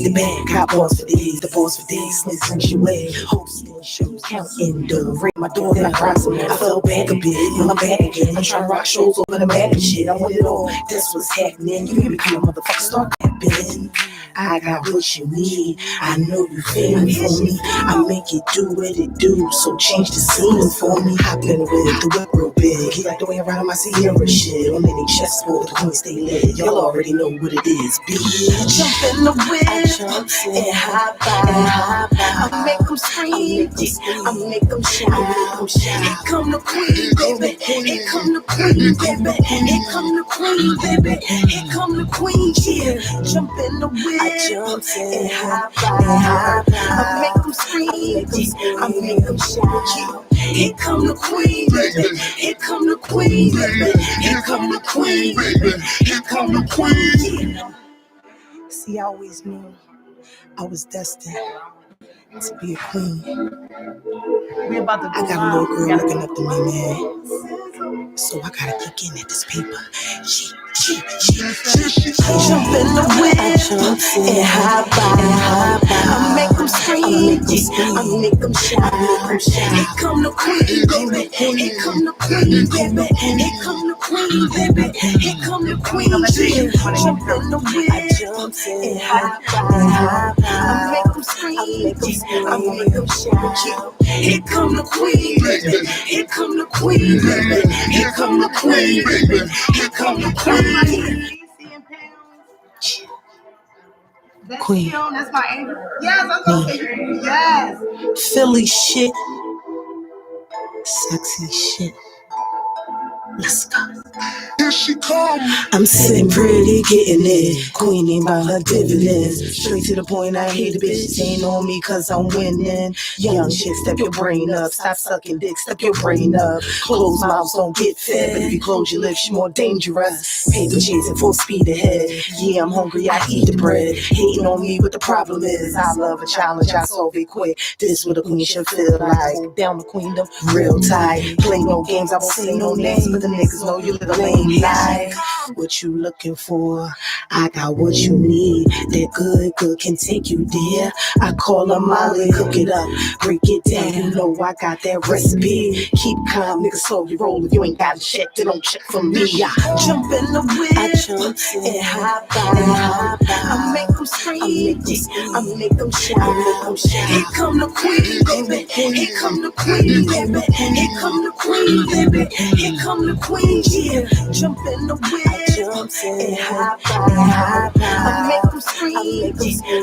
to back. Got balls for days, the balls for days. Listen, she way. Hosting shows, counting the ring. My door got rising. I fell back a bit, now I'm back again. I'm trying to rock shows over the map and shit. I want it all. That's what's happening. You hear me, come on, motherfucker, start clapping. I got what you need. I know you feeling for me. I make it do what it do. So change the scene for me. Hopping with the whip real big. He like the way I ride on my Sierra shit. On any chessboard, the queen stay lit. Y'all already know what it is, bitch. Jump in the whip and hop out. I make them scream. I make them shout. Here come the queen, baby. Here come the queen, baby. Here come the queen, baby. Here come the queen, yeah. Jump in the whip. I jump and hop out. I make them scream. I make them shout. Here come the queen, baby. Here come the queen, baby. Here come the queen, baby. Here come the queen. See, I always knew I was destined to be a queen. I got a little girl looking up to me, man. So I gotta keep getting at this paper. Jump in the whip and hop out. I make them scream. I make them shout. Here come the queen, baby. Here come the queen, baby. Here come the queen, baby. Here come the queen. Jump in the whip and hop out. I make them scream. I make them shout. Here come the queen, baby. Here come the queen, baby. Here come the queen, baby. Here come the queen. Queen. That's my angel. Yes, that's okay. Yes. Philly shit. Sexy shit. Let's go. Here she come. I'm sitting pretty, getting it. Queen ain't about her dividends. Straight to the point, I hate the bitches. Ain't on me cause I'm winning. Young shit, step your brain up. Stop sucking dick, step your brain up. Closed mouths don't get fed. But if you close your lips, you're more dangerous. Paper chasing full speed ahead. Yeah, I'm hungry, I eat the bread. Hating on me, what the problem is. I love a challenge, I solve it quick. This what a queen should feel like. Down the queendom, real tight. Play no games, I won't say no names. But the niggas know you little lame like. What you looking for? I got what you need. That good can take you there. I call her Molly, cook it up, break it down. You know I got that recipe. Keep calm, nigga, slowly roll. If you ain't got a check, then don't check for me. I jump in the whip, I jump and hop out. I make them scream, I make them shout. Here come the queen, baby. Here come the queen, baby. Here come the queen, baby. Here come the queen, yeah. Jump in the whip, I jump and hop out. I make them scream,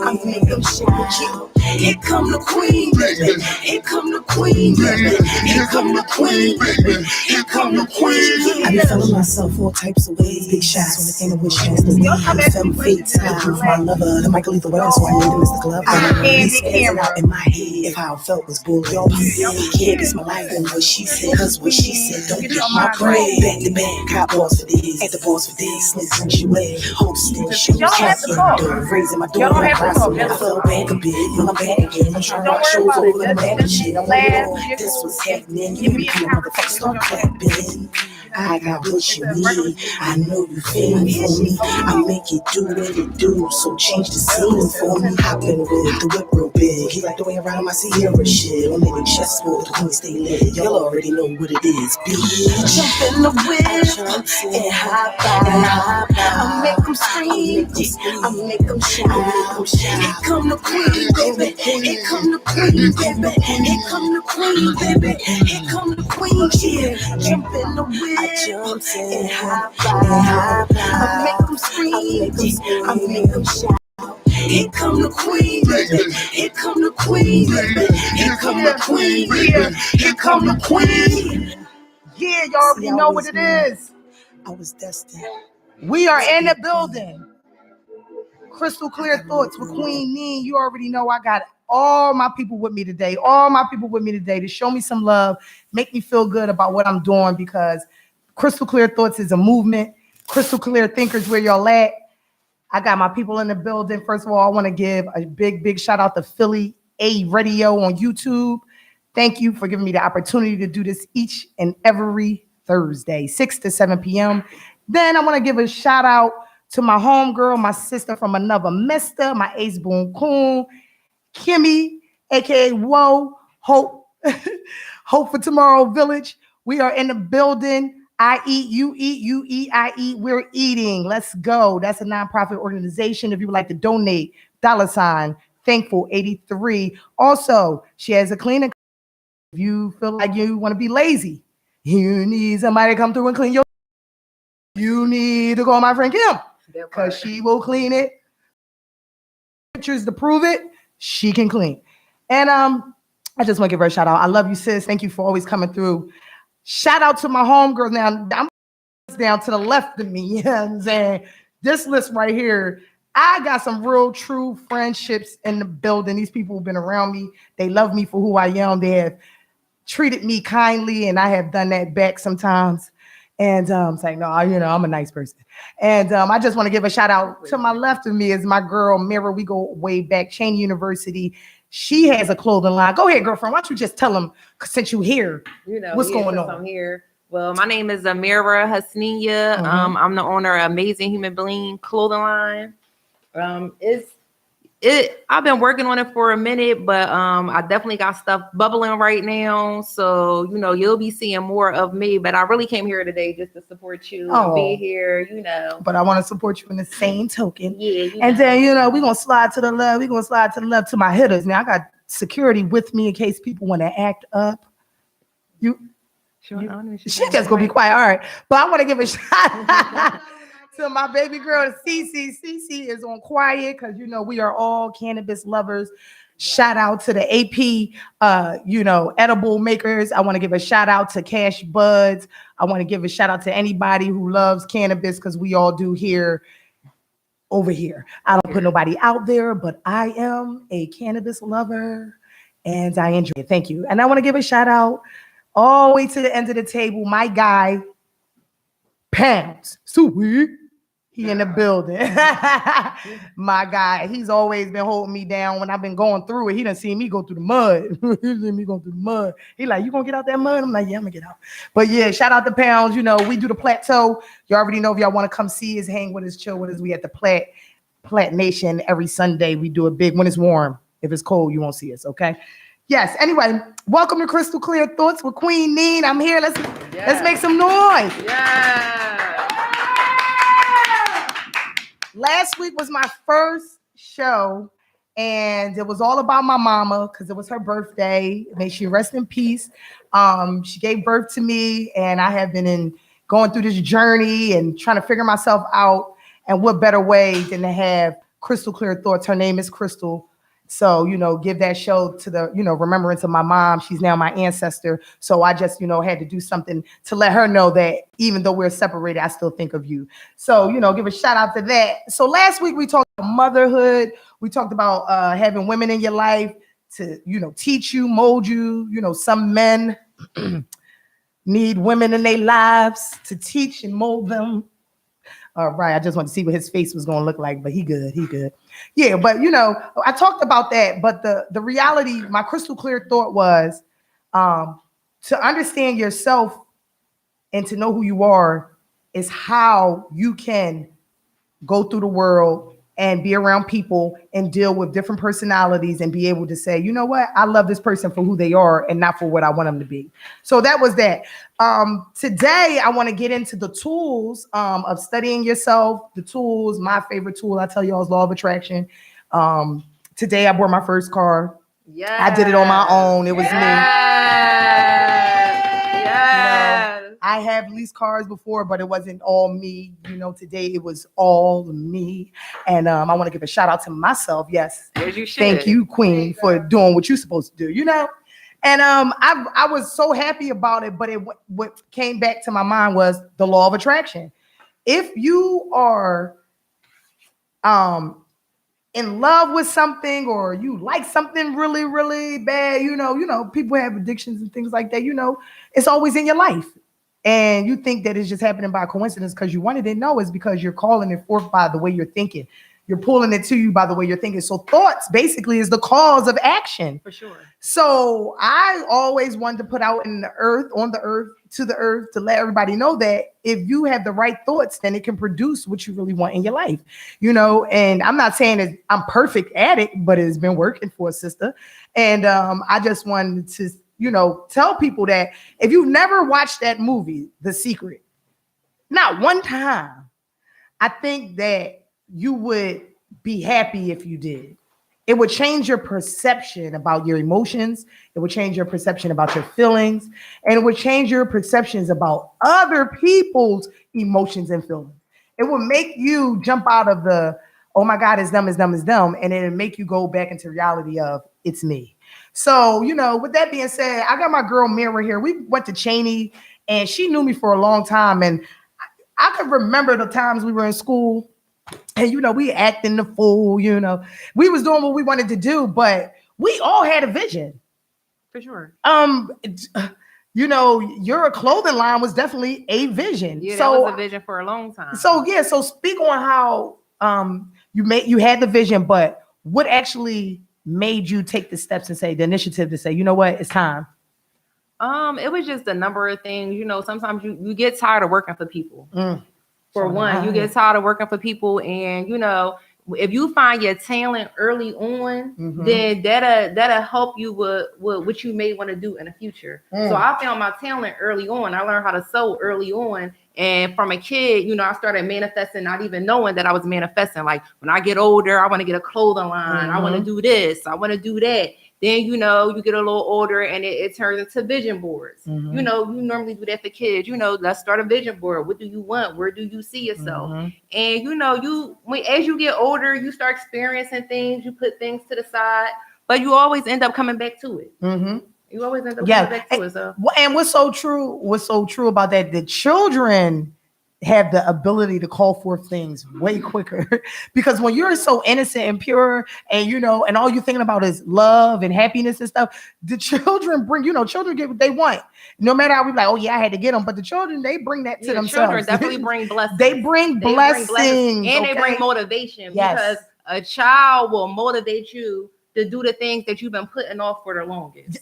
I make them shout. Here come the queen, baby. Here come the queen, baby. Here come the queen, baby. Here come the queen. I be feeling myself all types of ways. Big shots on the thing of which chance to win. I felt fate, I prove my lover. The Michael Lethal weapon, so I named him Mr. Glove. I be spazzing out in my head. If how I felt was bull, y'all kid, it's my life and what she said. Cause what she said, don't get my brain. Back to back, got balls for days. At the balls for days, listen, she way. Hosting shows, counting, raising my door. I fell back a bit, now I'm back again. I'm trying to rock shows over the map and shit. I want it all. This was happening. You hear me, motherfucker, start clapping. I got what you need. I know you feeling for me. I make it do what it do. So change the scene for me. Hopping with the whip real big. He like the way I ride on my Sierra shit. On any chessboard, the queen stay lit. Y'all already know what it is, bitch. Jump in the whip and hop out. I make them scream. I make them shout. Here come the queen, baby. Here come the queen, baby. Here come the queen, baby. Here come the queen, yeah. Jump in the whip. I jump and hop out. I make them scream. I make them shout. Here come the queen, baby. Here come the queen, baby. Here come the queen, baby. Here come the queen. Yeah, y'all already know what it is. I was destined. We are in the building. Crystal Clear Thoughts with Queen Neen. You already know I got all my people with me today. All my people with me today to show me some love, make me feel good about what I'm doing, because Crystal Clear Thoughts is a movement. Crystal Clear Thinkers, where y'all at. I got my people in the building. First of all, I want to give a big shout out to Philly A Radio on YouTube. Thank you for giving me the opportunity to do this each and every Thursday, 6 to 7 p.m. Then I want to give a shout out To my homegirl, my sister from another mister, my ace boon coon, Kimmy, aka Whoa, Hope, Hope for Tomorrow Village. We are in the building. I eat, you eat, you eat, I eat. We're eating. Let's go. That's a nonprofit organization. If you would like to donate, $ Thankful 83. Also, she has a cleaning. If you feel like you want to be lazy, you need somebody to come through and clean your. You need to call my friend Kim because she will clean it. Pictures to prove it. She can clean. And I just want to give her a shout out. I love you, sis. Thank you for always coming through. Shout out to my homegirls. Now, I'm down to the left of me. You know what I'm saying? This list right here, I got some real true friendships in the building. These people have been around me. They love me for who I am. They have treated me kindly, and I have done that back sometimes. And it's like, no, you know, I'm a nice person. And I just want to give a shout out to my left of me is my girl, Mira. We go way back, Cheney University. She has a clothing line. Go ahead, girlfriend. Why don't you just tell them, since you're here, you know, what's going on? I'm here. Well, my name is Amira Hasniya. I'm the owner of Amazing Human Being Clothing Line. I've been working on it for a minute, but I definitely got stuff bubbling right now. So, you know, you'll be seeing more of me, but I really came here today just to support you and be here, you know. But I want to support you in the same token. Yeah. And then, you know, we're going to slide to the left. We're going to slide to the left to my hitters. Now, I got security with me in case people want to act up. She just going to be quiet. All right. But I want to give a shout to my baby girl, Cece. Cece is on quiet because, you know, we are all cannabis lovers. Shout out to the AP, you know, edible makers. I want to give a shout out to Cash Buds. I want to give a shout out to anybody who loves cannabis because we all do here, over here. I don't put nobody out there, but I am a cannabis lover and I enjoy it. Thank you. And I want to give a shout out all the way to the end of the table. My guy, Pounds. Sweet. He in the building. My guy, he's always been holding me down when I've been going through it. He done seen me go through the mud. He like, you gonna get out that mud? I'm like, yeah, I'm gonna get out. But yeah, shout out to Pounds. You know, we do the Plateau. You already know if y'all want to come see us, hang with us, chill with us. We at the Plat Nation every Sunday. We do it big when it's warm. If it's cold, you won't see us, okay? Yes, anyway, welcome to Crystal Clear Thoughts with Queen Neen. I'm here. Let's make some noise. Yeah. Last week was my first show, and it was all about my mama because it was her birthday. May she rest in peace. She gave birth to me, and I have been going through this journey and trying to figure myself out. And what better way than to have Crystal Clear Thoughts? Her name is Crystal. So, you know, give that show to the, you know, remembrance of my mom. She's now my ancestor. So I just, you know, had to do something to let her know that even though we're separated, I still think of you. So, you know, give a shout out to that. So last week we talked about motherhood. We talked about having women in your life to, you know, teach you, mold you. You know, some men need women in their lives to teach and mold them. All right, I just wanted to see what his face was going to look like, but he good. Yeah, but you know, I talked about that, but the reality, my crystal clear thought was to understand yourself and to know who you are is how you can go through the world and be around people and deal with different personalities and be able to say, you know what, I love this person for who they are and not for what I want them to be. So that was that. Today, I want to get into the tools of studying yourself, the tools. My favorite tool, I tell y'all, is law of attraction. Today, I bought my first car. Yeah, I did it on my own. It was me. I have leased cars before, but it wasn't all me. You know, today it was all me. And I want to give a shout out to myself. Yes. As you should. Thank you, Queen, for doing what you're supposed to do, you know? And I was so happy about it, but what came back to my mind was the law of attraction. If you are in love with something or you like something really, really bad, you know, people have addictions and things like that, you know, it's always in your life. And you think that it's just happening by coincidence because you wanted it. No, it's because you're calling it forth by the way you're thinking. you're pulling it to you by the way you're thinking. So thoughts basically is the cause of action. For sure. So I always wanted to put out in the earth, on the earth, to the earth, to let everybody know that if you have the right thoughts, then it can produce what you really want in your life, you know. And I'm not saying that I'm perfect at it, but it's been working for a sister. And I just wanted to, you know, tell people that if you've never watched that movie, The Secret, not one time, I think that you would be happy if you did. It would change your perception about your emotions. It would change your perception about your feelings. And it would change your perceptions about other people's emotions and feelings. It would make you jump out of the, oh my God, it's them, it's them, it's them. And it would make you go back into reality of, it's me. So, you know, with that being said, I got my girl Mira here. We went to Cheney and she knew me for a long time. And I could remember the times we were in school. And, you know, we acting the fool, you know, we was doing what we wanted to do, but we all had a vision. For sure. You know, your clothing line was definitely a vision. Yeah, so, that was a vision for a long time. So, yeah. So speak on how you had the vision, but what actually made you take the steps and say the initiative to say, you know what, it's time? It was just a number of things. You know, sometimes you get tired of working for people. For one, you get tired of working for people, and you know, if you find your talent early on, then that'll help you with what you may want to do in the future. So I found my talent early on. I learned how to sew early on, and from a kid, you know, I started manifesting, not even knowing that I was manifesting. Like when I get older, I want to get a clothing line. I want to do this. I want to do that. Then, you know, you get a little older and it turns into vision boards. You know, you normally do that for kids. You know, let's start a vision board. What do you want? Where do you see yourself? And, you know, as you get older, you start experiencing things. You put things to the side, but you always end up coming back to it. You always end up coming back to it. So. And what's so true about that, the children have the ability to call forth things way quicker because when you're so innocent and pure and, you know, and all you're thinking about is love and happiness and stuff, the children get what they want. No matter how we like, oh yeah, I had to get them, but the children, they bring that to themselves. Children definitely bring blessings. They bring blessings. And they bring motivation because a child will motivate you to do the things that you've been putting off for the longest.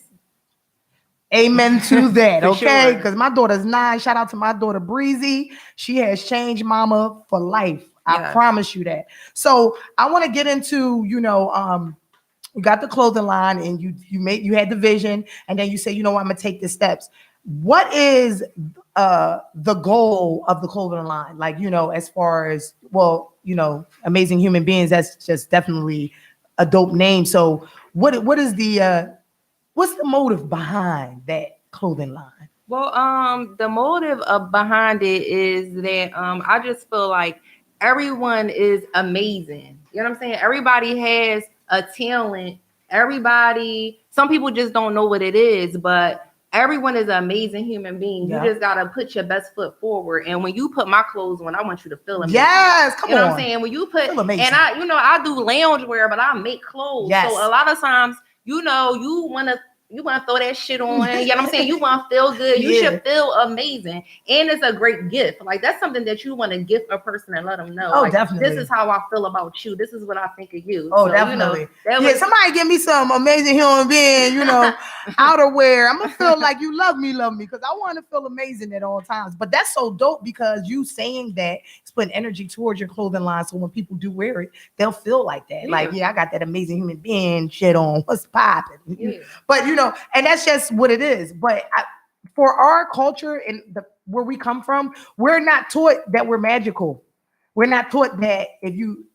Amen to that, okay? Sure. Because my daughter's 9. Shout out to my daughter Breezy. She has changed mama for life. I promise you that. So I want to get into, you know, you got the clothing line and you had the vision, and then you say, you know what, I'm gonna take the steps. What is the goal of the clothing line? Like, you know, as far as, well, you know, Amazing Human Beings, that's just definitely a dope name. So what is the what's the motive behind that clothing line? Well, the motive behind it is that I just feel like everyone is amazing. You know what I'm saying? Everybody has a talent. Some people just don't know what it is, but everyone is an amazing human being. You just gotta put your best foot forward. And when you put my clothes on, I want you to feel amazing. Yes, come on. You know what I'm saying? When you put, and I do lounge wear, but I make clothes. Yes. So a lot of times, you know, you want to throw that shit on. You know what I'm saying? You want to feel good. You should feel amazing. And it's a great gift. Like, that's something that you want to gift a person and let them know. Oh, like, definitely. This is how I feel about you. This is what I think of you. Oh, so, definitely. You know, somebody give me some Amazing Human Being, you know, outerwear. I'm going to feel like you love me, because I want to feel amazing at all times. But that's so dope because you saying that it's putting energy towards your clothing line. So when people do wear it, they'll feel like that. Like, I got that Amazing Human Being shit on. What's popping? Yeah. But, you know, and that's just what it is. But for our culture and where we come from, we're not taught that we're magical. We're not taught that if you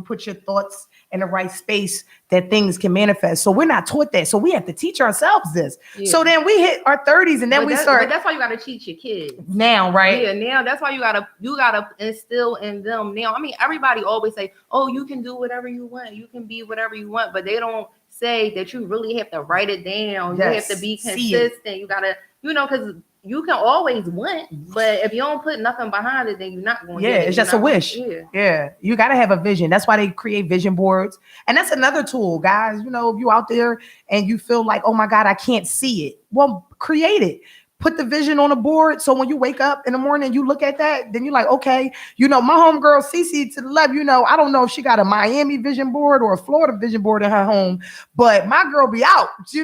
put your thoughts in the right space, that things can manifest. So we're not taught that. So we have to teach ourselves this. Yeah. So then we hit our 30s and then we start. But that's why you got to teach your kids now, right? Yeah, now that's why you gotta instill in them now. I mean, everybody always say, "Oh, you can do whatever you want. You can be whatever you want," but they don't say that you really have to write it down. Yes. You have to be consistent. You gotta, because you can always want, but if you don't put nothing behind it, then you're not going to get it. It's just a wish. Yeah. You got to have a vision. That's why they create vision boards. And that's another tool, guys. You know, if you out there and you feel like, oh my God, I can't see it. Well, create it. put the vision on the board. So when you wake up in the morning, you look at that, then you're like, okay, my homegirl Cece to the left, I don't know if she got a Miami vision board or a Florida vision board in her home, but my girl be out, she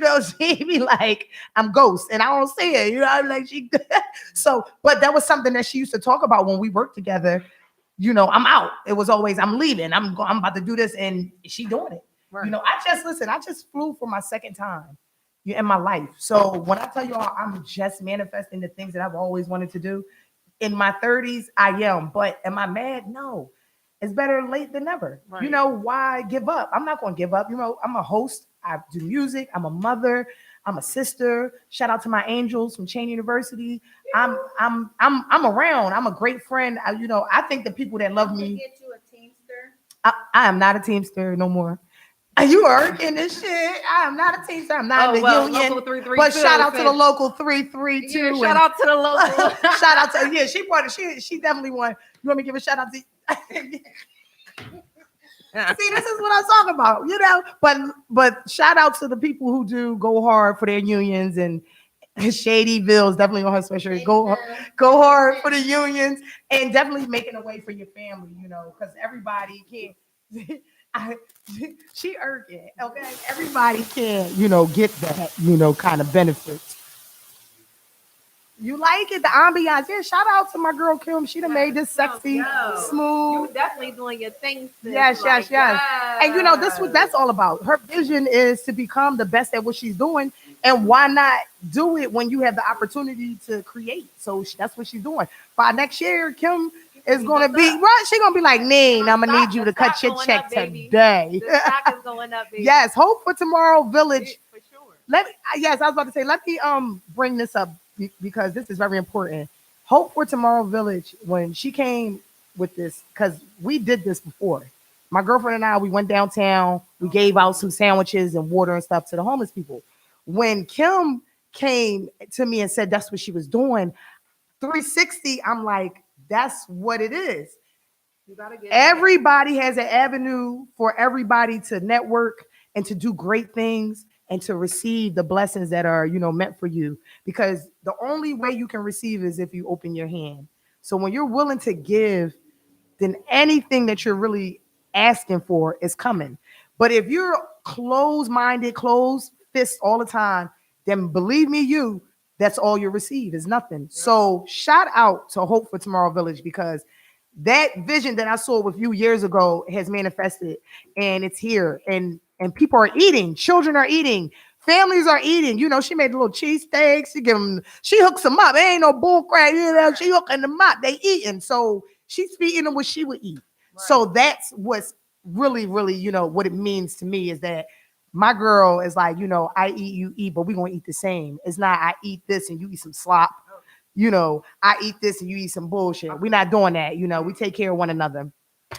be like, I'm ghost and I don't see it, I'm like, so, but that was something that she used to talk about when we worked together. I'm out. It was always, I'm leaving. I'm about to do this. And she doing it. Right. I just flew for my second time in my life. So when I tell y'all I'm just manifesting the things that I've always wanted to do in my 30s, I am. But am I mad? No. It's better late than never. Right. Why give up? I'm not going to give up. I'm a host. I do music. I'm a mother. I'm a sister. Shout out to my angels from Chain University. I'm around. I'm a great friend. I think the people that love me. Get you a teamster. I am not a teamster no more. You are in this shit. I am not a teamster. I'm not in the union. But shout out to the local 332. Yeah, shout out to the local. Shout out to she definitely won. You want me to give a shout out to See, this is what I'm talking about, but shout out to the people who do go hard for their unions, and Shadyville's definitely on her sweatshirt. Go hard for the unions, and definitely making a way for your family, because everybody can't. She urgent, okay? Everybody can't, get that, kind of benefits. You like it, the ambiance. Yeah, shout out to my girl Kim. She done made this sexy, smooth. You definitely doing your thing. Yes. And this what that's all about. Her vision is to become the best at what she's doing. And why not do it when you have the opportunity to create? So that's what she's doing. By next year, Kim is going to be right. She's going to be like, Neen, I'm going to need you to cut your check today. The stock is going up, baby. Yes, Hope for Tomorrow Village. For sure. I was about to say, let me bring this up because this is very important. Hope for Tomorrow Village, when she came with this, because we did this before. My girlfriend and I, we went downtown. We gave out some sandwiches and water and stuff to the homeless people. When Kim came to me and said that's what she was doing, 360, I'm like, that's what it is. You gotta get everybody has an avenue for everybody to network and to do great things and to receive the blessings that are, meant for you. Because the only way you can receive is if you open your hand. So when you're willing to give, then anything that you're really asking for is coming. But if you're closed-minded, closed fist all the time, then believe me, that's all you receive is nothing. Yeah. So shout out to Hope for Tomorrow Village, because that vision that I saw with you years ago has manifested, and it's here, and people are eating, children are eating, families are eating. She made a little cheesesteaks. She hooks them up. It ain't no bull crap. She hooking them up. They eating. So she's feeding them what she would eat. Right. So that's what's really, really, what it means to me is that my girl is like, I eat, you eat, but we're going to eat the same. It's not I eat this and you eat some slop. I eat this and you eat some bullshit. We're not doing that. We take care of one another.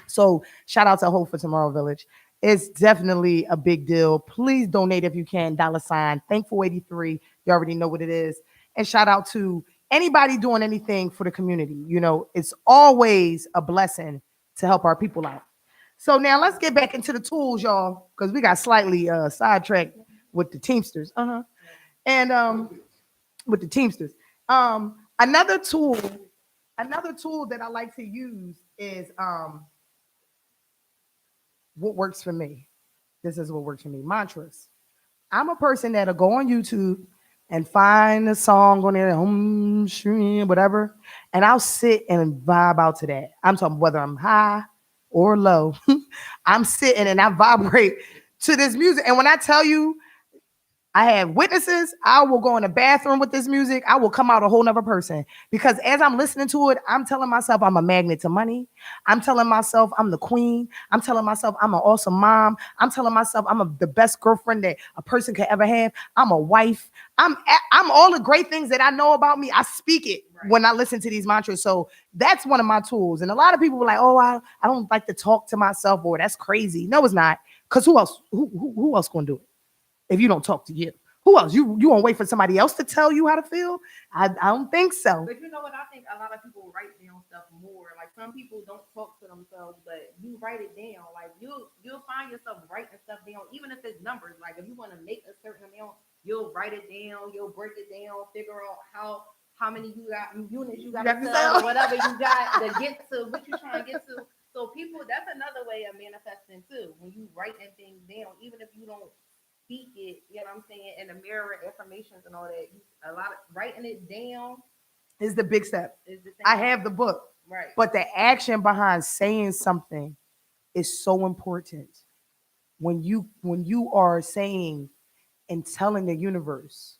So shout out to Hope for Tomorrow Village. It's definitely a big deal. Please donate if you can. $ Thankful83. You already know what it is. And shout out to anybody doing anything for the community. It's always a blessing to help our people out. So now let's get back into the tools, y'all, because we got slightly sidetracked with the Teamsters. And with the Teamsters. Another tool that I like to use is what works for me. This is what works for me. Mantras. I'm a person that'll go on YouTube and find a song on there, whatever, and I'll sit and vibe out to that. I'm talking whether I'm high or low. I'm sitting and I vibrate to this music. And when I tell you, I have witnesses, I will go in the bathroom with this music. I will come out a whole nother person, because as I'm listening to it, I'm telling myself I'm a magnet to money. I'm telling myself I'm the queen. I'm telling myself I'm an awesome mom. I'm telling myself I'm the best girlfriend that a person could ever have. I'm a wife. I'm all the great things that I know about me. I speak it when I listen to these mantras. So that's one of my tools. And a lot of people were like, oh, I don't like to talk to myself, or that's crazy. No, it's not. Because who else gonna do it if you don't talk to you? Who else? You won't wait for somebody else to tell you how to feel? I don't think so. But you know what? I think a lot of people write down stuff more. Like some people don't talk to themselves, but you write it down. Like you'll find yourself writing stuff down, even if it's numbers. Like if you want to make a certain amount you'll write it down, you'll break it down, figure out how many units you got to sell, or whatever you got to get to what you're trying to get to. So people, that's another way of manifesting too. When you writing things down, even if you don't speak it, you know what I'm saying, in the mirror, affirmations and all that, a lot of writing it down is the big step. I have the book, right? But the action behind saying something is so important. When you are saying and telling the universe,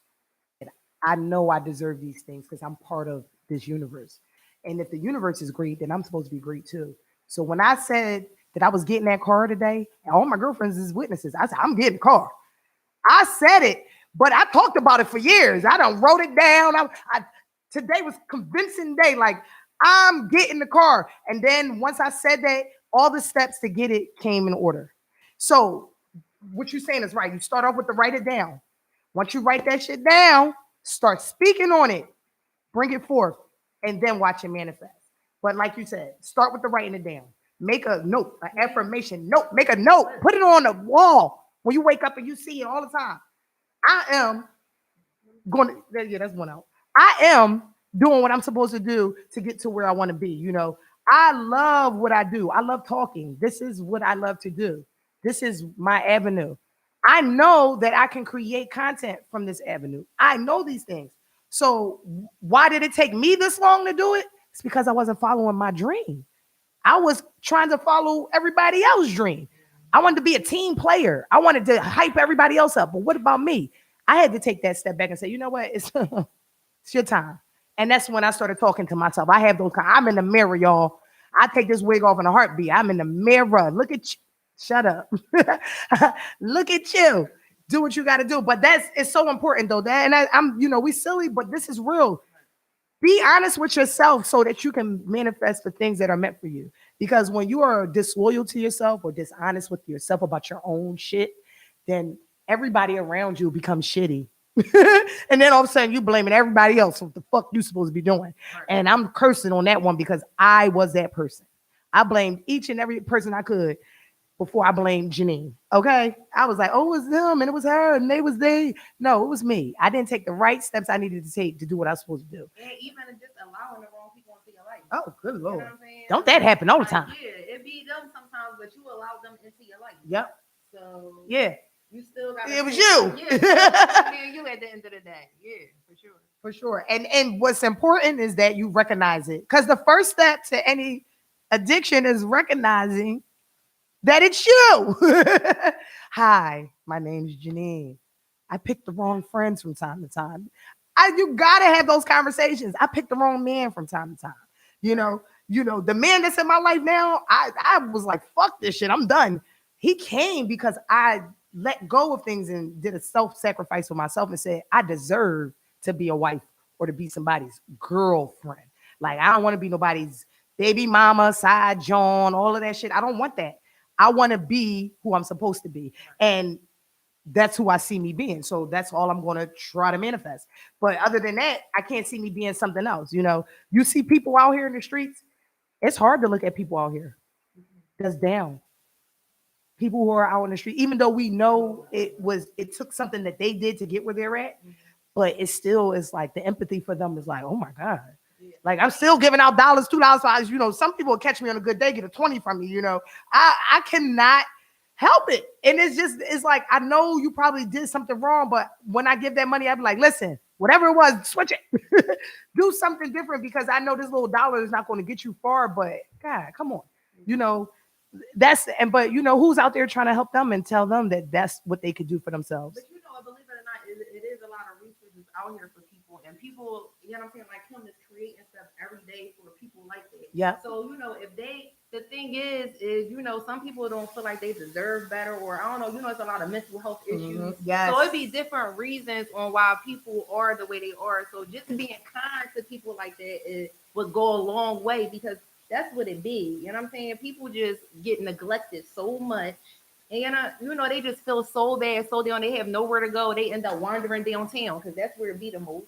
I know I deserve these things because I'm part of this universe. And if the universe is great, then I'm supposed to be great too. So when I said that I was getting that car today, and all my girlfriends is witnesses, I said, I'm getting a car. I said it, but I talked about it for years. I done wrote it down. Today was convincing day. Like, I'm getting the car. And then once I said that, all the steps to get it came in order. So what you're saying is right. You start off with the write it down. Once you write that shit down, start speaking on it, bring it forth, and then watch it manifest. But like you said, start with the writing it down. Make a note, an affirmation note. Make a note. Put it on the wall when you wake up and you see it all the time. I am going to, yeah, that's one out. I am doing what I'm supposed to do to get to where I want to be. You know, I love what I do. I love talking. This is what I love to do. This is my avenue. I know that I can create content from this avenue. I know these things. So why did it take me this long to do it? It's because I wasn't following my dream. I was trying to follow everybody else's dream. I wanted to be a team player. I wanted to hype everybody else up. But what about me? I had to take that step back and say, you know what? It's your time. And that's when I started talking to myself. I have those I'm in the mirror, y'all. I take this wig off in a heartbeat. I'm in the mirror. Look at you. Shut up. Look at you. Do what you got to do. But it's so important though. I'm, we silly, but this is real. Be honest with yourself so that you can manifest the things that are meant for you. Because when you are disloyal to yourself or dishonest with yourself about your own shit, then everybody around you becomes shitty. And then all of a sudden you blaming everybody else for what the fuck you supposed to be doing. And I'm cursing on that one because I was that person. I blamed each and every person I could before I blamed Janine. Okay. I was like, oh, it was them and it was her and they. No, it was me. I didn't take the right steps I needed to take to do what I was supposed to do. And even just allowing the wrong people into your life. Oh, good Lord. You know what I'm saying? Don't that happen all the time? Yeah, it be them sometimes, but you allow them into your life. Yep. So yeah. You still got it was you. Yeah, you at the end of the day. Yeah, for sure. For sure. And what's important is that you recognize it. Because the first step to any addiction is recognizing that it's you. Hi, my name's Janine. I picked the wrong friends from time to time. You gotta have those conversations. I picked the wrong man from time to time. You know, the man that's in my life now, I was like, fuck this shit. I'm done. He came because I let go of things and did a self-sacrifice for myself and said, I deserve to be a wife or to be somebody's girlfriend. Like, I don't want to be nobody's baby mama, side John, all of that shit. I don't want that. I want to be who I'm supposed to be. And that's who I see me being. So that's all I'm going to try to manifest. But other than that, I can't see me being something else. You see people out here in the streets. It's hard to look at people out here that's down. People who are out in the street, even though we know it took something that they did to get where they're at, but it still is like the empathy for them is like, oh my God. Like, I'm still giving out $2, $5. Some people will catch me on a good day, get a 20 from me, I cannot help it. And it's like, I know you probably did something wrong, but when I give that money, I'd be like, listen, whatever it was, switch it. Do something different because I know this little dollar is not going to get you far, but God, come on. But who's out there trying to help them and tell them that that's what they could do for themselves. But believe it or not, it is a lot of resources out here for people, and people, what I'm saying, like him is creating stuff every day for people like that. Yeah. So if the thing is some people don't feel like they deserve better, or I don't know, it's a lot of mental health issues. Mm-hmm. Yes. So it'd be different reasons on why people are the way they are. So just being kind to people like that would go a long way because that's what it be. You know what I'm saying? People just get neglected so much. And, they just feel so bad, so down. They have nowhere to go. They end up wandering downtown because that's where it be the most.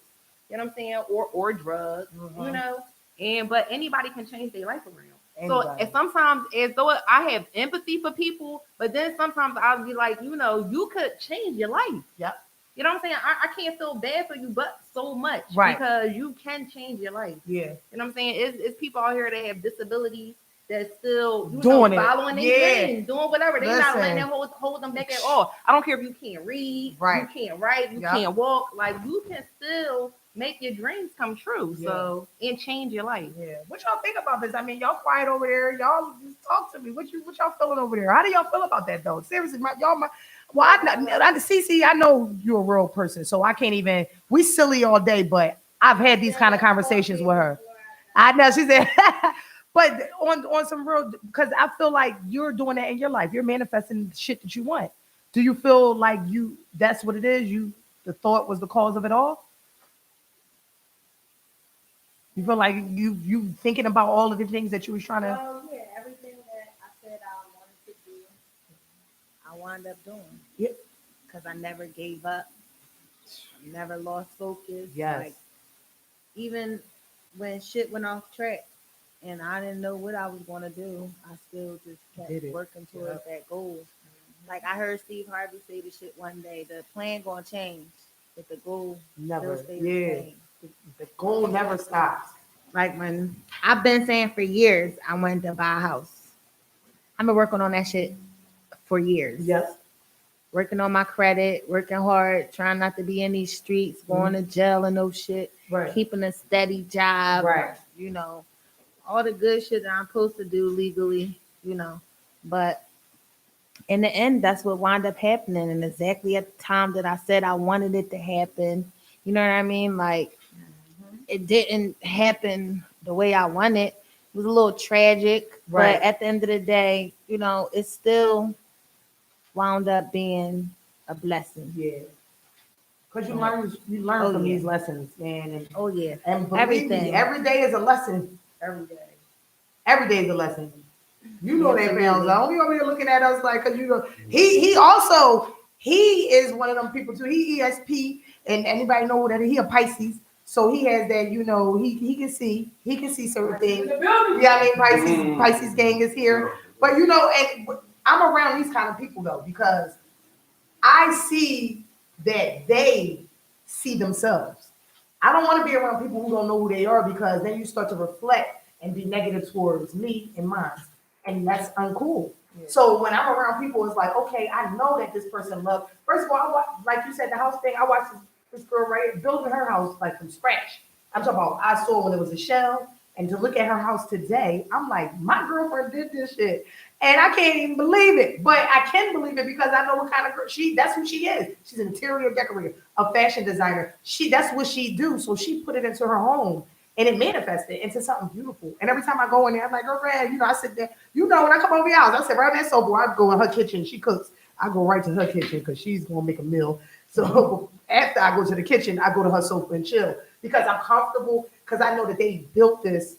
You know what I'm saying? Or drugs, but anybody can change their life around. Anybody. So and sometimes, as though I have empathy for people, but then sometimes I'll be like, you could change your life. Yep. You know what I'm saying? I can't feel bad for you, but so much. Right. Because you can change your life. Yeah. You know what I'm saying? It's people out here that have disabilities that still following their dreams, doing whatever. They're not letting them hold them back at all. I don't care if you can't read, you can't write, you can't walk. Like, you can still make your dreams come true. So, and change your life. Yeah. What y'all think about this? I mean, y'all quiet over there. Y'all just talk to me. What y'all feeling over there? How do y'all feel about that though? Seriously, Cece, I know you're a real person, so I can't even. We silly all day, but I've had these kind of conversations with her. I know she said, but on some real, because I feel like you're doing that in your life. You're manifesting shit that you want. Do you feel like that's what it is? The thought was the cause of it all? You feel like you thinking about all of the things that you was trying to. Yeah, everything that I said I wanted to do, I wound up doing. Yeah. Because I never gave up. I never lost focus. Yes. Like, even when shit went off track and I didn't know what I was going to do, I still just kept working towards that goal. Like, I heard Steve Harvey say the shit one day, the plan going to change, but the goal never still stays the same. The goal never stops. Like, when I've been saying for years, I wanted to buy a house. I've been working on that shit for years. Yes. Working on my credit, working hard, trying not to be in these streets, going to jail and no shit. Right. Keeping a steady job. Right. You know, all the good shit that I'm supposed to do legally, you know. But in the end, that's what wound up happening. And exactly at the time that I said I wanted it to happen, you know what I mean? Like, it didn't happen the way I wanted. It was a little tragic. Right. But at the end of the day, you know, it still wound up being a blessing. Yeah. Because you learn from these lessons, man. And, and everything. Me, every day is a lesson. Every day. Every day is a lesson. You know that, man. Don't be over here looking at us like, because you know, he is one of them people too. He ESP, and anybody know that he a Pisces. So he has that, you know, he can see certain things. Yeah, I mean, Pisces gang is here. But you know, and I'm around these kind of people though, because I see that they see themselves. I don't want to be around people who don't know who they are, because then you start to reflect and be negative towards me and mine. And that's uncool. Yeah. So when I'm around people, it's like, okay, I know that this person loves. First of all, like you said, the house thing, I watched this girl building her house like from scratch. I'm talking about, I saw when it was a shell, and to look at her house today, I'm like, my girlfriend did this shit. And I can't even believe it, but I can believe it because I know what kind of girl that's who she is. She's an interior decorator, a fashion designer. That's what she do. So she put it into her home and it manifested into something beautiful. And every time I go in there, I'm like, girlfriend, you know, I sit there, you know, when I come over your house, I sit right there, so I go in her kitchen, she cooks. I go right to her kitchen because she's going to make a meal. So after I go to the kitchen, I go to her sofa and chill because I'm comfortable, because I know that they built this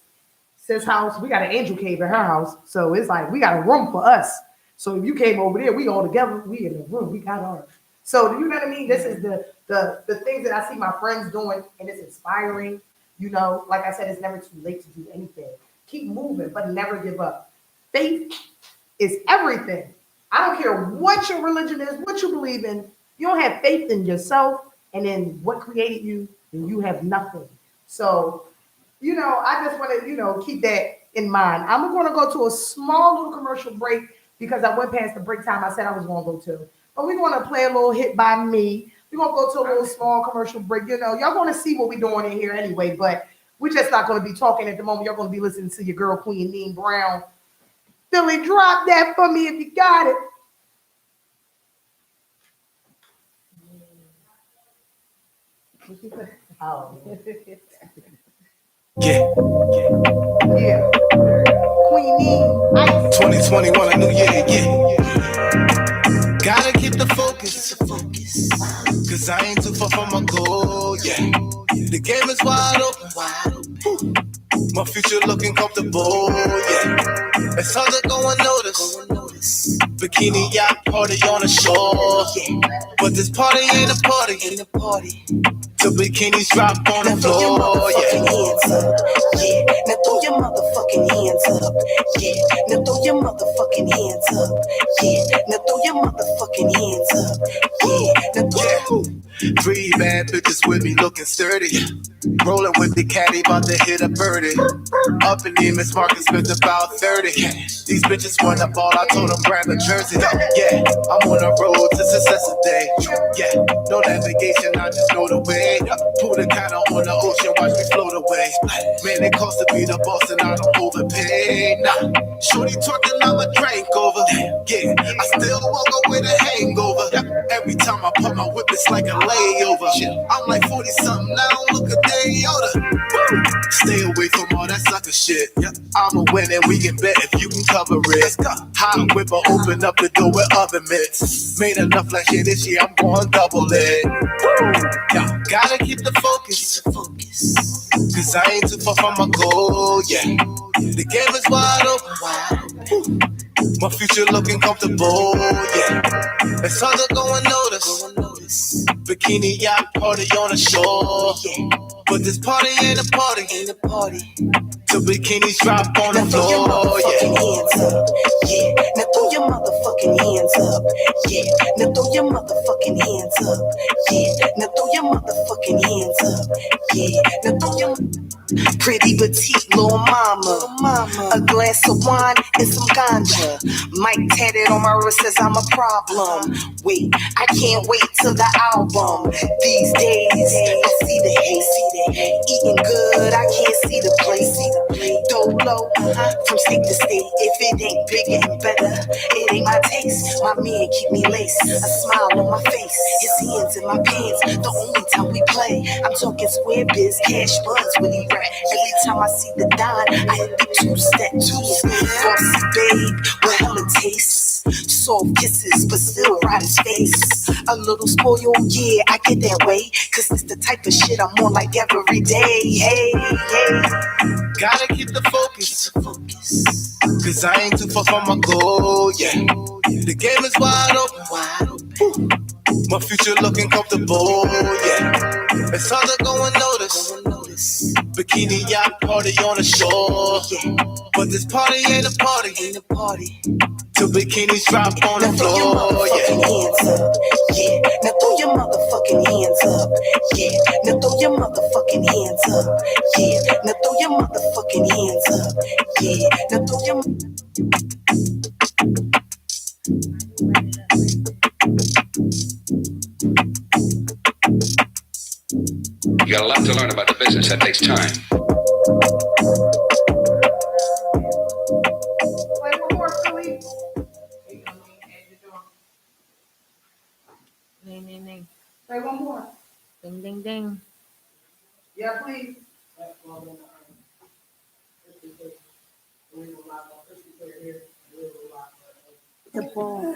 house. We got an angel cave in her house. So it's like, we got a room for us. So if you came over there, we all together, we in the room, we got ours. So do you know what I mean? This is the things that I see my friends doing, and it's inspiring. You know, like I said, it's never too late to do anything. Keep moving, but never give up. Faith is everything. I don't care what your religion is, what you believe in. You don't have faith in yourself and in what created you, then you have nothing. So, you know, I just want to, you know, keep that in mind. I'm going to go to a small little commercial break because I went past the break time I said I was going to go to. But we're going to play a little hit by me. We're going to go to a little small commercial break. You know, y'all going to see what we're doing in here anyway, but we're just not going to be talking at the moment. Y'all going to be listening to your girl, Queen Neen Brown. Philly, drop that for me if you got it. Oh. Yeah. Queen Neen, Ice. 2021, a new year, yeah. Gotta keep the focus. Cause I ain't too far from my goal, yeah. The game is wide open. My future looking comfortable, yeah. It's hard to go unnoticed. Bikini yacht party on the shore, yeah. But this party ain't a party. The bikinis drop on the floor, yeah. Now throw your motherfucking hands up, yeah. Now throw your motherfucking hands up, yeah. Now throw your motherfucking hands up, yeah. Now throw your 3 bad bitches with me looking sturdy. Rolling with the caddy, about to hit a birdie. Up in Neiman's Market, spent about 30. These bitches want the ball, I told them grab a jersey. Yeah, I'm on the road to success today. Yeah, no navigation, I just know the way. Pull the counter on the ocean, watch me float away. Man, it costs to be the boss and I don't overpay. Nah, shorty twerking, I'm a drink over. Yeah, I still woke up with a hangover. Every time I put my whip, it's like a layover. I'm like 40 something now, look a day older. Stay away from all that sucker shit. I'ma win and we can bet if you can cover it. Hot whipper, open up the door with oven mitts. Made enough last year, this year I'm going double it. Yeah, gotta keep the focus. Cause I ain't too far from my goal, yeah. The game is wide open. My future looking comfortable, yeah. It's hard to go and notice. Bikini yacht party on the shore, yeah. But this party ain't a party. Till bikinis drop on the floor, yeah. Hands up, yeah. Now throw your motherfucking hands up, yeah. Now throw your motherfucking hands up, yeah. Now throw your motherfucking hands up, yeah. Now throw your pretty petite little mama, a glass of wine and some ganja. Mike tatted on my wrist says I'm a problem. Wait, I can't wait till the album. These days, I see the hate. Eating good, I can't see the place. Dolo, from state to state. If it ain't bigger and better, it ain't my taste. My man keep me laced, a smile on my face. His hands in my pants, the only time we play. I'm talking square biz, cash buds when he rap. Every time I see the dime, I hit the two-step. Bossy babe, with hella tastes. Soft kisses, but still ride his face. A little spoiled, yeah, I get that way. Cause it's the type of shit I'm on like every day. Hey. Gotta keep the focus. Cause I ain't too far from my goal, yeah. The game is wide open. My future looking comfortable, yeah. It's hard to go and notice. Bikini yacht party on the shore, yeah. But this party ain't a party. Till bikinis drop on the floor, yeah. Hands up, yeah. Now throw your motherfucking hands up, yeah. Now throw your motherfucking hands up, yeah. Now throw your motherfucking hands up, yeah. Now throw your. You got a lot to learn about the business. That takes time. Play one more, Philly. Ding. Play one more. Ding. Yeah, please. The ball.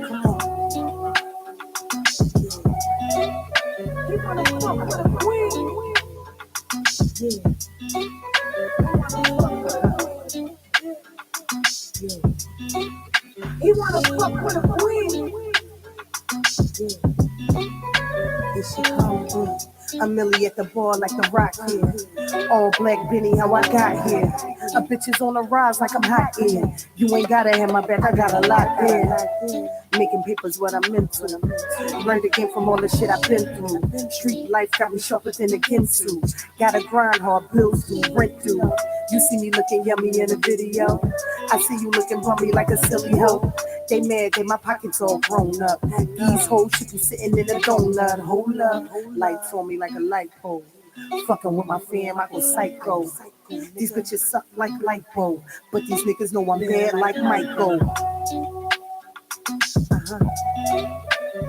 Come on. He wanna fuck with a queen. He wanna fuck with a queen. Here she comes. Amelia at the bar like the rock here. All black Benny, how I got here. A bitch is on the rise like I'm hot here. You ain't gotta have my back, I got a lot there. Making papers what I'm into. Learned again from all the shit I've been through. Street life got me sharper than a Ginsu. Gotta grind hard, bills due, rent due. You see me looking yummy in a video. I see you looking bummy like a silly hoe. They mad, they my pockets all grown up. These hoes should be sitting in a donut. Hold up, lights on me like a light pole. Fucking with my fam, I go psycho. These bitches suck like lipo, but these niggas know I'm bad like Michael.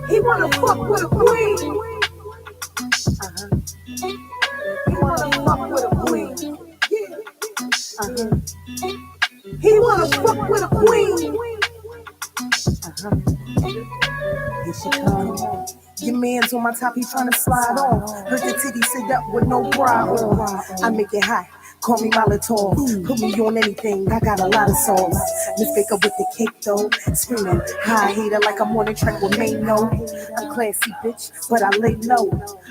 He wanna fuck with a queen. He wanna fuck with a queen. He wanna fuck with a queen. Here she comes. Your man's on my top, he tryna slide on. Heard the titty sit up with no bra on. I make it hot. Call me Molotov, put me on anything, I got a lot of songs. Miss Baker with the cake though, screaming, high hater like I'm on a track with Mano. I'm classy bitch, but I lay low.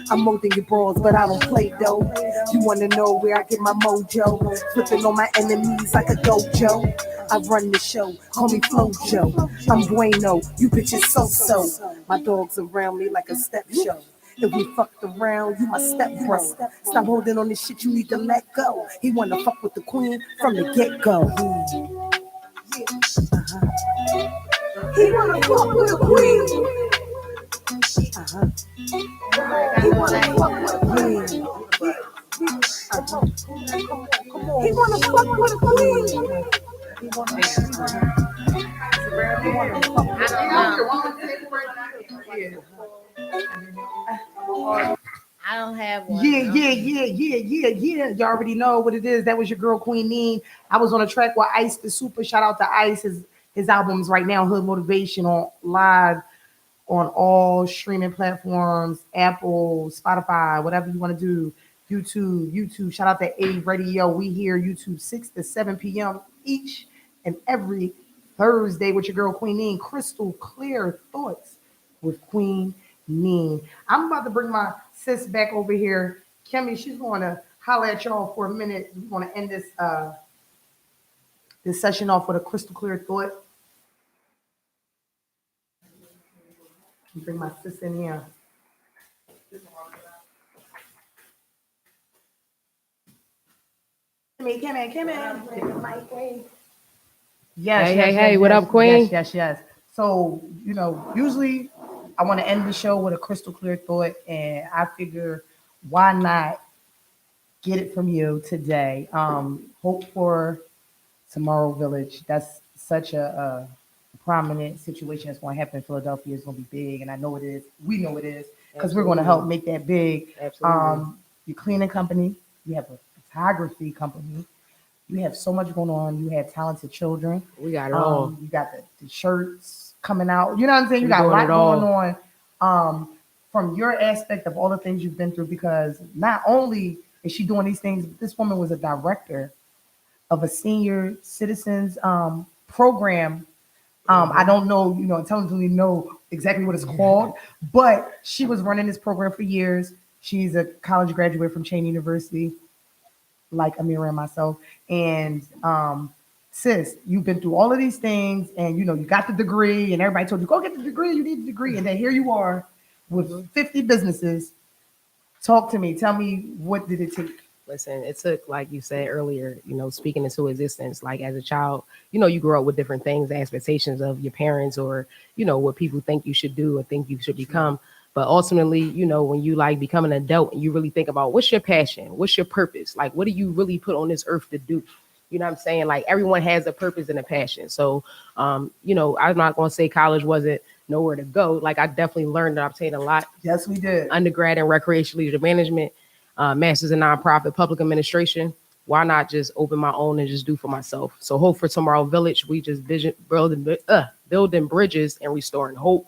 I'm molding your balls, but I don't play though. You wanna know where I get my mojo? Flipping on my enemies like a dojo. I run the show, call me Flojo. I'm bueno, you bitches so-so. My dog's around me like a step show. If we fucked around, you my step bro. Stop holding on this shit, you need to let go. He wanna fuck with the queen from the get-go. He wanna fuck with the queen. He wanna fuck with the queen. He wanna fuck with the queen. I don't have one. Yeah. You already know what it is. That was your girl Queen Neen. I was on a track with Ice the Super. Shout out to Ice. His albums right now, Hood Motivation, on live on all streaming platforms, Apple, Spotify, whatever you want to do. YouTube. Shout out to AYEE Radio. We here YouTube 6 to 7 p.m. each and every Thursday with your girl Queen Neen. Crystal Clear Thoughts with Queen Neen. I'm about to bring my sis back over here. Kimmy, she's going to holler at y'all for a minute. We want to end this session off with a crystal clear thought. Bring my sis in here. Come in. Yes. Hey, what up, Queen? Yes. So, usually I want to end the show with a crystal clear thought, and I figure why not get it from you today? Hope for Tomorrow Village. That's such a prominent situation that's going to happen in Philadelphia. It's going to be big, and I know it is. We know it is, because we're going to help make that big. Absolutely. Your cleaning company, you have a photography company, you have so much going on. You have talented children. We got it all. You got the shirts coming out. You know what I'm saying? You got a lot going on. From your aspect of all the things you've been through, because not only is she doing these things, but this woman was a director of a senior citizens program. I don't know, intelligently know exactly what it's called, but she was running this program for years. She's a college graduate from Cheney University, like Amira and myself. And sis, you've been through all of these things, and you got the degree, and everybody told you, go get the degree, you need the degree. And then here you are with 50 businesses. Talk to me. Tell me, what did it take? Listen, it took, like you said earlier, speaking into existence. Like as a child, you grow up with different things, expectations of your parents, or, what people think you should do or think you should become. But ultimately, when you like become an adult and you really think about what's your passion, what's your purpose, like what do you really put on this earth to do? You know what I'm saying? Like everyone has a purpose and a passion. So, I'm not going to say college wasn't nowhere to go. Like I definitely learned and obtained a lot. Yes, we did. Undergrad in recreational leisure management, master's in nonprofit public administration. Why not just open my own and just do for myself? So Hope for Tomorrow Village, we just building bridges and restoring hope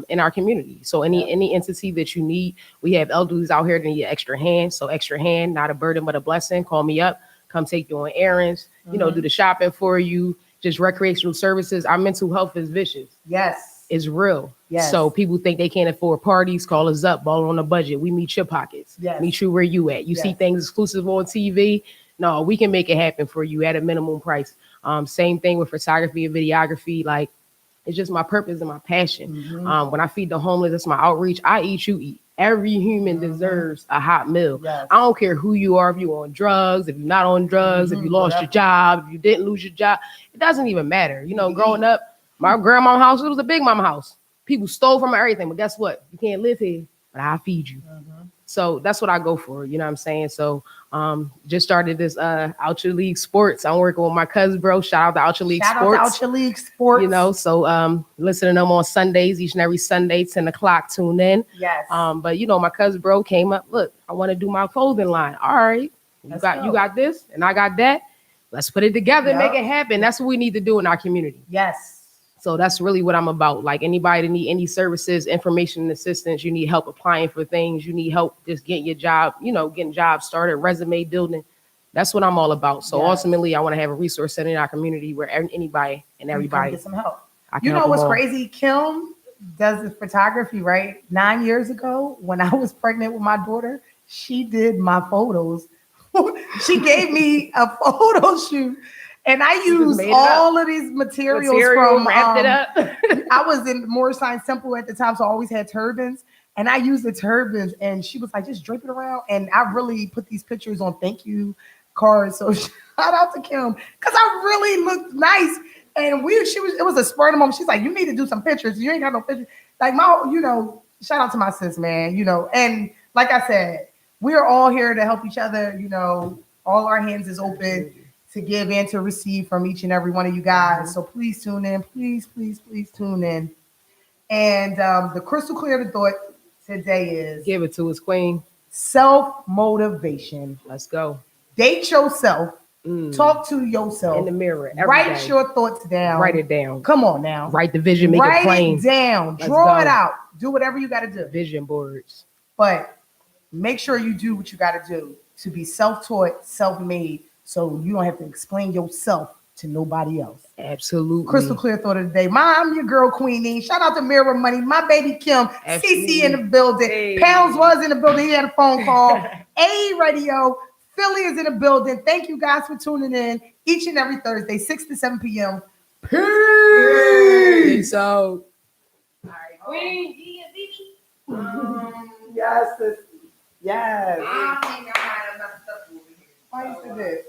in our community. So any entity that you need, we have elders out here that need an extra hand. So extra hand, not a burden, but a blessing. Call me up, come take you on errands, do the shopping for you, just recreational services. Our mental health is vicious. Yes. It's real. Yes. So people think they can't afford parties, call us up, ball on a budget. We meet your pockets. Yes. Meet you where you at. You see things exclusive on TV. No, we can make it happen for you at a minimum price. Same thing with photography and videography. Like, it's just my purpose and my passion. When I feed the homeless, that's my outreach. I eat, you eat. Every human deserves a hot meal. Yes. I don't care who you are, if you're on drugs, if you're not on drugs, if you lost your job, if you didn't lose your job. It doesn't even matter. Growing up, my grandma's house, it was a big mama house. People stole from everything, but guess what? You can't live here, but I'll feed you. So that's what I go for. You know what I'm saying? So just started this Out Your League Sports. I'm working with my cousin, bro. Shout out to Out Your League Sports. Shout out to Out Your League Sports. So listen to them on Sundays, each and every Sunday, 10 o'clock, tune in. Yes. But my cousin, bro, came up, look, I want to do my clothing line. All right. You got this and I got that. Let's put it together and make it happen. That's what we need to do in our community. Yes. So that's really what I'm about. Like anybody that need any services, information, and assistance, you need help applying for things, you need help just getting your job, getting jobs started, resume building. That's what I'm all about. So ultimately, I want to have a resource center in our community where anybody and everybody get some help. You know what's crazy? Kim does the photography, right? 9 years ago, when I was pregnant with my daughter, she did my photos. She gave me a photo shoot. And I You used just made it all of these materials from wrapped it up. I was in Moorish Science Temple at the time, so I always had turbans. And I used the turbans, and she was like, just drape it around. And I really put these pictures on thank you cards. So shout out to Kim, because I really looked nice. And it was a spur of the moment. She's like, you need to do some pictures. You ain't got no pictures. Like shout out to my sis, man, And like I said, we're all here to help each other. All our hands is open to give and to receive from each and every one of you guys. So please tune in. Please, please, please tune in. And the crystal clear thought today is give it to us, Queen. Self-motivation. Let's go. Date yourself. Talk to yourself. In the mirror. Write your thoughts down. Write it down. Come on now. Write the vision, make it plain. Write it down. Draw it out. Do whatever you got to do. Vision boards. But make sure you do what you got to do to be self-taught, self-made, so you don't have to explain yourself to nobody else. Absolutely. Crystal clear thought of the day. I'm your girl, Queenie. Shout out to Mirror Money, my baby Kim, CC in the building. Hey. Pounds was in the building. He had a phone call. AYEE Radio, Philly is in the building. Thank you guys for tuning in each and every Thursday, 6 to 7 p.m. Peace. So, All right, Queen. Yes, sis. Yes. I think I might have messed up over here. Why you said this?